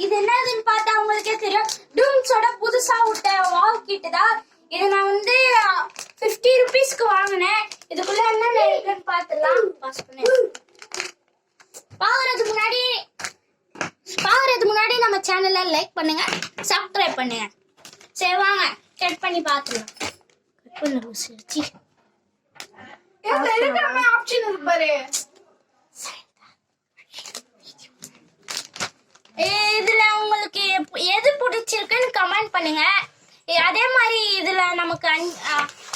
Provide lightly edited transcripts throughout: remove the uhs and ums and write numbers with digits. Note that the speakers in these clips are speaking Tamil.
இது என்னதுன்னு பார்த்தா உங்களுக்கே தெரியும். டூம்ஸோட புதுசா விட்ட வால் கிட் தான் இது. நான் வந்து 50 rupeesக்கு வாங்கினேன். இதுக்குள்ள என்ன இருக்குன்னு பார்த்துலாம். பாஸ் பண்ணு. பாக்குறதுக்கு முன்னாடி நம்ம சேனலை லைக் பண்ணுங்க, சப்ஸ்கிரைப் பண்ணுங்க. சரி வாங்க கட் பண்ணி பார்த்துலாம். கட் பண்ண சி ஆப்ஷன் இருக்கு பாரு. இதுல உங்களுக்கு எது பிடிச்சிருக்குன்னு கமெண்ட் பண்ணுங்க. அதே மாதிரி இதுல நமக்கு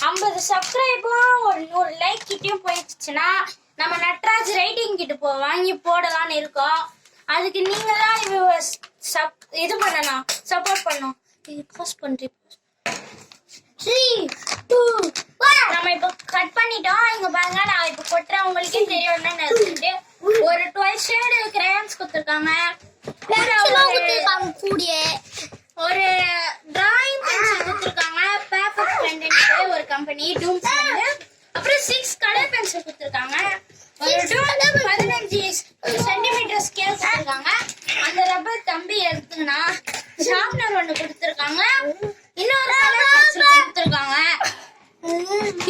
50 சப்ஸ்கிரைபும் ஒரு 100 லைக் கிட்டயும் போயிடுச்சுன்னா நம்ம நட்ராஜ் ரைட்டிங் கிட்ட வாங்கி போடலாம்னு இருக்கோம். அதுக்கு நீங்க தான் இது பண்ணணும், சப்போர்ட் பண்ணணும். இது பாஸ் பண்றேன். 3 2 1 நம்ம இப்ப கட் பண்ணிட்டோம். இங்க பாருங்க, நான் இப்ப கொட்டுறேன். உங்களுக்கே தெரியும் என்னன்னு இருக்கு. ஒரு 12 ஷேடு கிரேயான்ஸ் கொடுத்துருக்காங்க. ஒரு டிராயிங் பென்சில் கொடுத்துருக்காங்க. பேப்பர் பெண்டன்ட் ஒரு கம்பெனி டூம்ஸ் வந்து. அப்புறம் 6 கலர் பென்சில் கொடுத்துருக்காங்க. ஒரு 15 சென்டிமீட்டர் ஸ்கேல் கொடுத்துருக்காங்க. அந்த ரப்பர் கம்பி எடுத்துங்கன்னா ஷார்ப்னர் ஒன்று கொடுத்துருக்காங்க. இன்னொரு கலர் பென்சில் கொடுத்துருக்காங்க.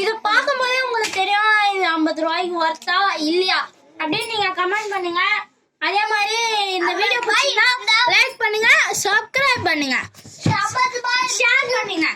இது பார்க்கும்போதே உங்களுக்கு தெரியும் இது 50 ரூபாய்க்கு ஒர்த்தா இல்லையா அப்படின்னு நீங்க கமெண்ட் பண்ணுங்க. அதே மாதிரி இந்த வீடியோ பிடிச்சிருந்தா லைக் பண்ணுங்க, சப்ஸ்கிரைப் பண்ணுங்க, ஷேர் பண்ணுங்க.